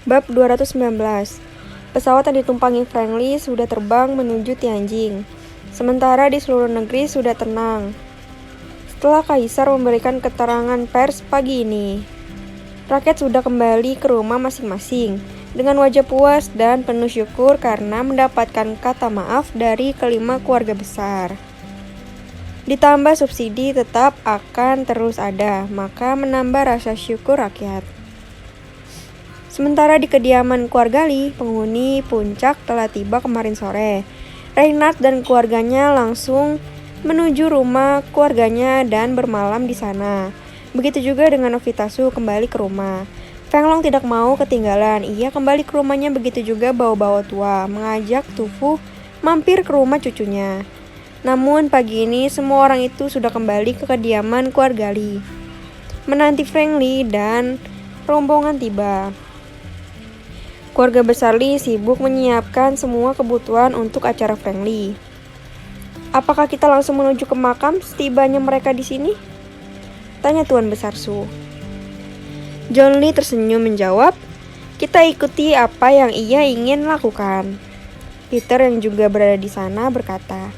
Bab 219. Pesawat yang ditumpangi Frankly sudah terbang menuju Tianjin. Sementara di seluruh negeri sudah tenang. Setelah Kaisar memberikan keterangan pers pagi ini, rakyat sudah kembali ke rumah masing-masing dengan wajah puas dan penuh syukur karena mendapatkan kata maaf dari kelima keluarga besar. Ditambah subsidi tetap akan terus ada, maka menambah rasa syukur rakyat. Sementara di kediaman keluarga Li, penghuni puncak telah tiba kemarin sore. Reinhard dan keluarganya langsung menuju rumah keluarganya dan bermalam di sana. Begitu juga dengan Novitasu kembali ke rumah. Feng Long tidak mau ketinggalan. Ia kembali ke rumahnya, begitu juga bawa-bawa tua, mengajak Tufu mampir ke rumah cucunya. Namun pagi ini semua orang itu sudah kembali ke kediaman keluarga Li. Menanti Frankly dan rombongan tiba. Keluarga besar Li sibuk menyiapkan semua kebutuhan untuk acara Frankly. Apakah kita langsung menuju ke makam setibanya mereka di sini? Tanya Tuan Besar Su. John Lee tersenyum menjawab, kita ikuti apa yang ia ingin lakukan. Peter yang juga berada di sana berkata,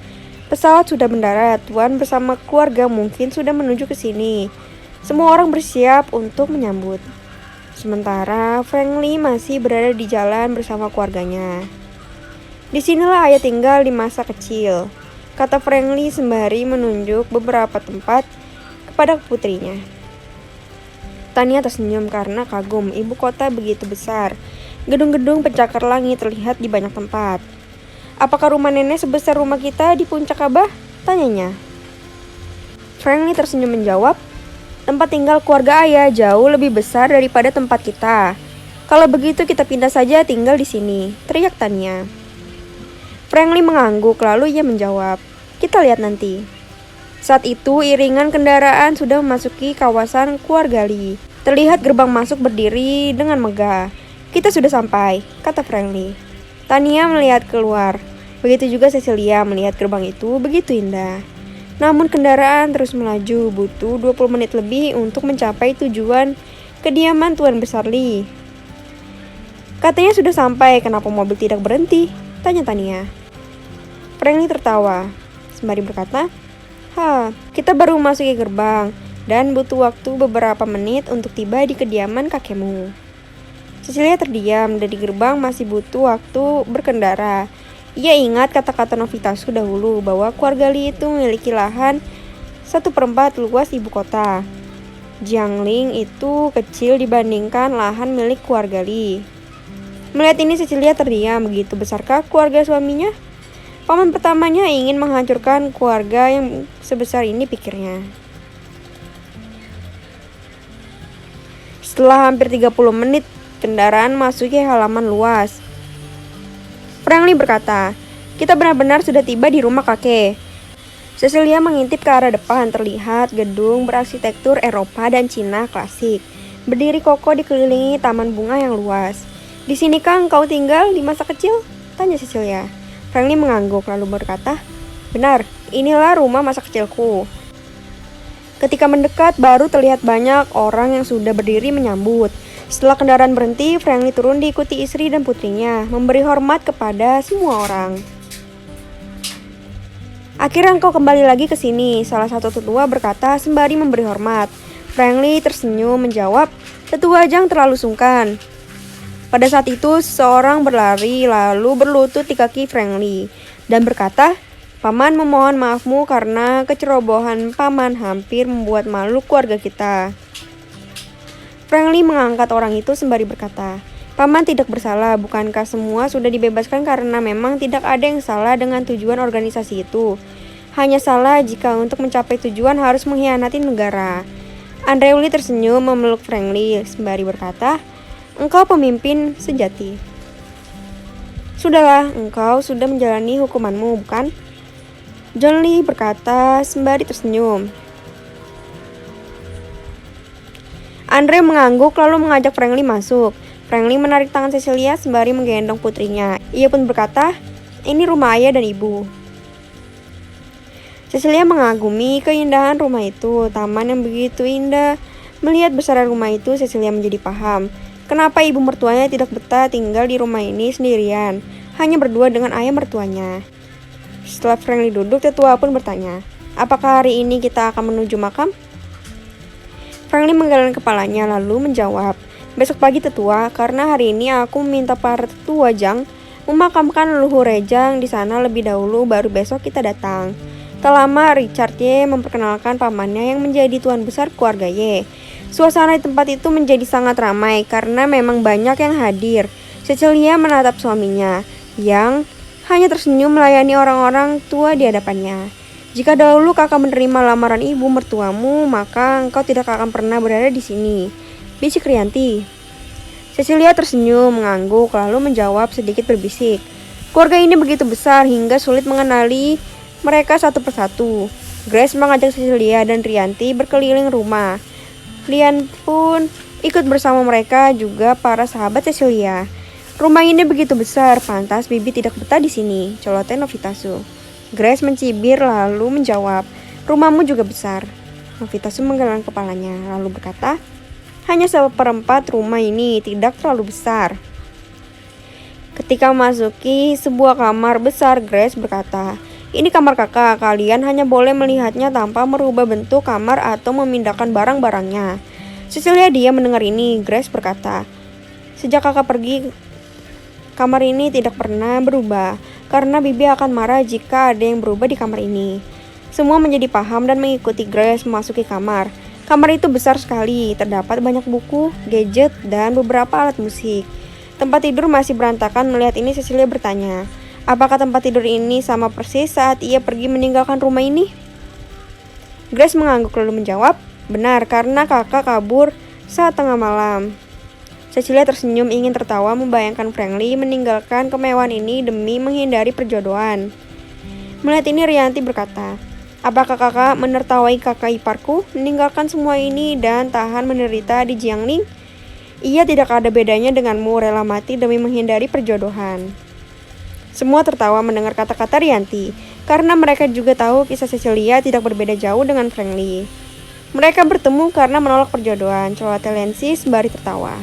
pesawat sudah mendarat, Tuan bersama keluarga mungkin sudah menuju ke sini. Semua orang bersiap untuk menyambut. Sementara Frankly masih berada di jalan bersama keluarganya. Disinilah ayah tinggal di masa kecil, kata Frankly sembari menunjuk beberapa tempat kepada putrinya. Tania tersenyum karena kagum, ibu kota begitu besar. Gedung-gedung pencakar langit terlihat di banyak tempat. Apakah rumah nenek sebesar rumah kita di puncak Ka'bah? Tanyanya. Frankly tersenyum menjawab, tempat tinggal keluarga ayah jauh lebih besar daripada tempat kita. Kalau begitu kita pindah saja tinggal di sini, teriak Tania. Frankly mengangguk lalu ia menjawab, kita lihat nanti. Saat itu iringan kendaraan sudah memasuki kawasan keluarga Li. Terlihat gerbang masuk berdiri dengan megah. Kita sudah sampai, kata Frankly. Tania melihat keluar. Begitu juga Cecilia melihat gerbang itu begitu indah. Namun kendaraan terus melaju, butuh 20 menit lebih untuk mencapai tujuan kediaman Tuan Besar Li. Katanya sudah sampai, kenapa mobil tidak berhenti? Tanya Tania. Frankly tertawa, sembari berkata, kita baru memasuki gerbang dan butuh waktu beberapa menit untuk tiba di kediaman kakekmu. Cecilia terdiam, dari gerbang masih butuh waktu berkendara. Ia ingat kata-kata Novitasu dahulu bahwa keluarga Li itu memiliki lahan 1/4 luas ibu kota. Jiangling itu kecil dibandingkan lahan milik keluarga Li. Melihat ini Cecilia terdiam, begitu besarkah keluarga suaminya? Paman pertamanya ingin menghancurkan keluarga yang sebesar ini, pikirnya. Setelah hampir 30 menit, kendaraan masuki halaman luas. Frankly berkata, kita benar-benar sudah tiba di rumah kakek. Cecilia mengintip ke arah depan, terlihat gedung berarsitektur Eropa dan Cina klasik, berdiri kokoh dikelilingi taman bunga yang luas. Di sini Kang kau tinggal di masa kecil? Tanya Cecilia. Frankly mengangguk lalu berkata, benar, inilah rumah masa kecilku. Ketika mendekat, baru terlihat banyak orang yang sudah berdiri menyambut. Setelah kendaraan berhenti, Frankly turun diikuti istri dan putrinya, memberi hormat kepada semua orang. Akhirnya engkau kembali lagi ke sini, salah satu tetua berkata sembari memberi hormat. Frankly tersenyum menjawab, tetua Jang terlalu sungkan. Pada saat itu, seseorang berlari lalu berlutut di kaki Frankly dan berkata, Paman memohon maafmu karena kecerobohan Paman hampir membuat malu keluarga kita. Frankly mengangkat orang itu sembari berkata, Paman tidak bersalah, bukankah semua sudah dibebaskan karena memang tidak ada yang salah dengan tujuan organisasi itu. Hanya salah jika untuk mencapai tujuan harus mengkhianati negara. Andreuli tersenyum memeluk Frankly sembari berkata, engkau pemimpin sejati. Sudahlah, engkau sudah menjalani hukumanmu, bukan? John Lee berkata sembari tersenyum. Andre mengangguk lalu mengajak Frankly masuk. Frankly menarik tangan Cecilia sembari menggendong putrinya. Ia pun berkata, ini rumah ayah dan ibu. Cecilia mengagumi keindahan rumah itu, taman yang begitu indah. Melihat besaran rumah itu, Cecilia menjadi paham kenapa ibu mertuanya tidak betah tinggal di rumah ini sendirian, hanya berdua dengan ayah mertuanya. Setelah Friendly duduk, tetua pun bertanya, apakah hari ini kita akan menuju makam? Friendly menggeleng kepalanya lalu menjawab, besok pagi tetua, karena hari ini aku meminta para tetua Jang memakamkan leluhur Rejang di sana lebih dahulu, baru besok kita datang. Tak lama Richard Y memperkenalkan pamannya yang menjadi tuan besar keluarga Y. Suasana di tempat itu menjadi sangat ramai karena memang banyak yang hadir. Cecilia menatap suaminya yang hanya tersenyum melayani orang-orang tua di hadapannya. Jika dahulu kakak menerima lamaran ibu mertuamu, maka engkau tidak akan pernah berada di sini, bisik Rianti. Cecilia tersenyum, mengangguk, lalu menjawab sedikit berbisik. Keluarga ini begitu besar hingga sulit mengenali mereka satu persatu. Grace mengajak Cecilia dan Rianti berkeliling rumah. Lian pun ikut bersama mereka, juga para sahabat Cecilia. Rumah ini begitu besar, pantas Bibi tidak betah di sini, celoteh Novitasu. Grace mencibir lalu menjawab, rumahmu juga besar. Novitasu menggeleng kepalanya lalu berkata, hanya 1/4 rumah ini, tidak terlalu besar. Ketika memasuki sebuah kamar besar, Grace berkata, ini kamar kakak, kalian hanya boleh melihatnya tanpa merubah bentuk kamar atau memindahkan barang-barangnya. Cecilia diam mendengar ini. Grace berkata, sejak kakak pergi, kamar ini tidak pernah berubah, karena Bibi akan marah jika ada yang berubah di kamar ini. Semua menjadi paham dan mengikuti Grace memasuki kamar. Kamar itu besar sekali, terdapat banyak buku, gadget, dan beberapa alat musik. Tempat tidur masih berantakan. Melihat ini Cecilia bertanya, apakah tempat tidur ini sama persis saat ia pergi meninggalkan rumah ini? Grace mengangguk lalu menjawab, benar, karena kakak kabur saat tengah malam. Cecilia tersenyum ingin tertawa membayangkan Friendly meninggalkan kemewahan ini demi menghindari perjodohan. Melihat ini Rianti berkata, apakah kakak menertawai kakak iparku meninggalkan semua ini dan tahan menderita di Jiangling? Ia tidak ada bedanya denganmu, rela mati demi menghindari perjodohan. Semua tertawa mendengar kata-kata Rianti, karena mereka juga tahu kisah Cecilia tidak berbeda jauh dengan Friendly. Mereka bertemu karena menolak perjodohan, celoteh Lensi sembari tertawa.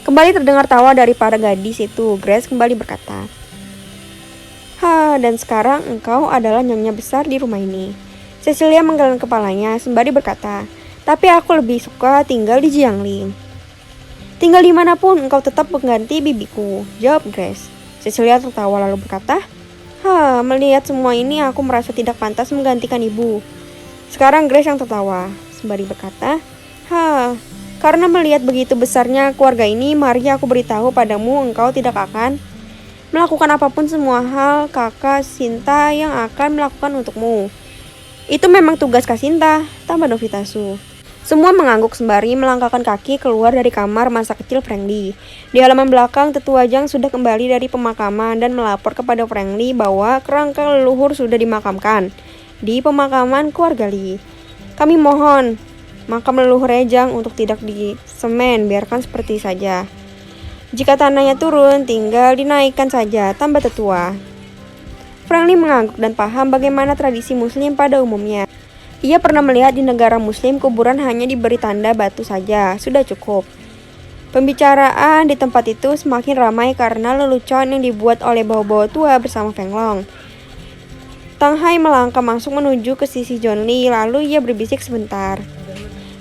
Kembali terdengar tawa dari para gadis itu. Grace kembali berkata, dan sekarang engkau adalah nyonya besar di rumah ini. Cecilia menggeleng kepalanya sembari berkata, tapi aku lebih suka tinggal di Jiangling. Tinggal dimanapun engkau tetap pengganti bibiku, jawab Grace. Cecilia tertawa lalu berkata, melihat semua ini aku merasa tidak pantas menggantikan ibu. Sekarang Grace yang tertawa sembari berkata, karena melihat begitu besarnya keluarga ini, mari aku beritahu padamu, engkau tidak akan melakukan apapun, semua hal kakak Sinta yang akan melakukan untukmu. Itu memang tugas Kak Sinta, tambah Novitasu. Semua mengangguk sembari melangkahkan kaki keluar dari kamar masa kecil Friendly. Di halaman belakang, tetua Jang sudah kembali dari pemakaman dan melapor kepada Friendly bahwa kerangka leluhur sudah dimakamkan di pemakaman keluarga Li. Kami mohon makam leluhur Rejang untuk tidak disemen, biarkan seperti saja. Jika tanahnya turun, tinggal dinaikkan saja, tambah tetua. Friendly mengangguk dan paham bagaimana tradisi muslim pada umumnya. Ia pernah melihat di negara muslim kuburan hanya diberi tanda batu saja, sudah cukup. Pembicaraan di tempat itu semakin ramai karena lelucon yang dibuat oleh bawa-bawa tua bersama Feng Long. Tang Hai melangkah masuk menuju ke sisi John Lee, lalu ia berbisik sebentar.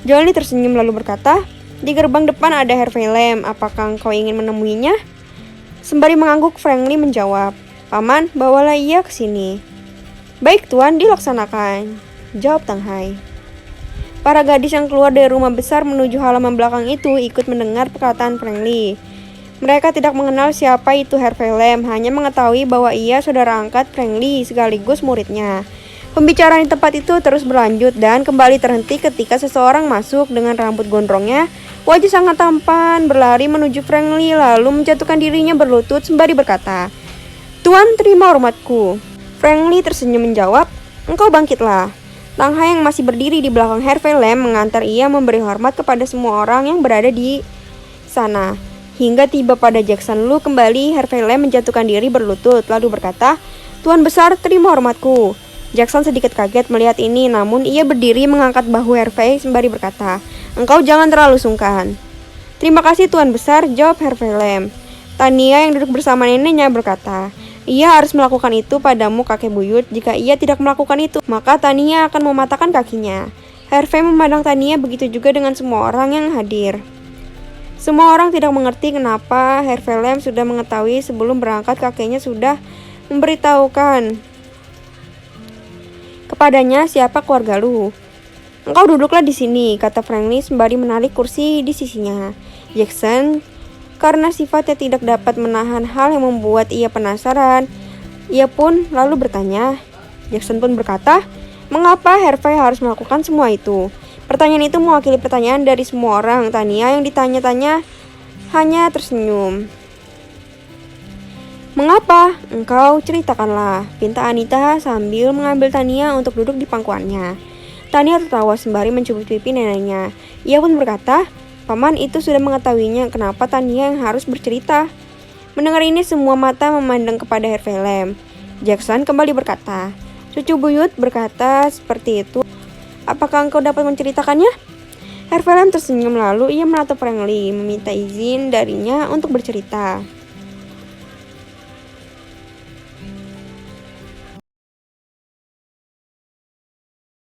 John Lee tersenyum lalu berkata, di gerbang depan ada Harvey Lam, apakah engkau ingin menemuinya? Sembari mengangguk, Friendly menjawab, paman, bawalah ia ke sini. Baik tuan, dilaksanakan, jawab Tang Hai. Para gadis yang keluar dari rumah besar menuju halaman belakang itu ikut mendengar perkataan Friendly. Mereka tidak mengenal siapa itu Harvey Lam, hanya mengetahui bahwa ia saudara angkat Friendly sekaligus muridnya. Pembicaraan di tempat itu terus berlanjut dan kembali terhenti ketika seseorang masuk dengan rambut gondrongnya, wajah sangat tampan, berlari menuju Friendly lalu menjatuhkan dirinya berlutut sembari berkata, Tuan, terima hormatku. Friendly tersenyum menjawab, engkau bangkitlah. Tang Hai yang masih berdiri di belakang Harvey Lam mengantar ia memberi hormat kepada semua orang yang berada di sana. Hingga tiba pada Jackson Lu kembali, Harvey Lam menjatuhkan diri berlutut lalu berkata, Tuan besar, terima hormatku. Jackson sedikit kaget melihat ini, namun ia berdiri mengangkat bahu Harvey sembari berkata, "Engkau jangan terlalu sungkan." "Terima kasih Tuan Besar," jawab Harvey Lamb. Tania yang duduk bersama neneknya berkata, "Ia harus melakukan itu padamu kakek buyut. Jika ia tidak melakukan itu, maka Tania akan mematahkan kakinya." Harvey memandang Tania, begitu juga dengan semua orang yang hadir. Semua orang tidak mengerti kenapa Harvey Lamb sudah mengetahui sebelum berangkat kakeknya sudah memberitahukan kepadanya siapa keluarga lu. "Engkau duduklah di sini," kata Franklin sembari menarik kursi di sisinya. Jackson, karena sifatnya tidak dapat menahan hal yang membuat ia penasaran, ia pun lalu bertanya. Jackson pun berkata, "Mengapa Harvey harus melakukan semua itu?" Pertanyaan itu mewakili pertanyaan dari semua orang. Tania yang ditanya-tanya hanya tersenyum. "Mengapa? Engkau ceritakanlah," pinta Anita sambil mengambil Tania untuk duduk di pangkuannya. Tania tertawa sembari mencubit pipi neneknya. Ia pun berkata, "Paman itu sudah mengetahuinya, kenapa Tania yang harus bercerita?" Mendengar ini semua mata memandang kepada Harvey Lamb. Jackson kembali berkata, "Cucu buyut berkata seperti itu. Apakah engkau dapat menceritakannya?" Harvey Lamb tersenyum lalu ia menatap Franklin, meminta izin darinya untuk bercerita.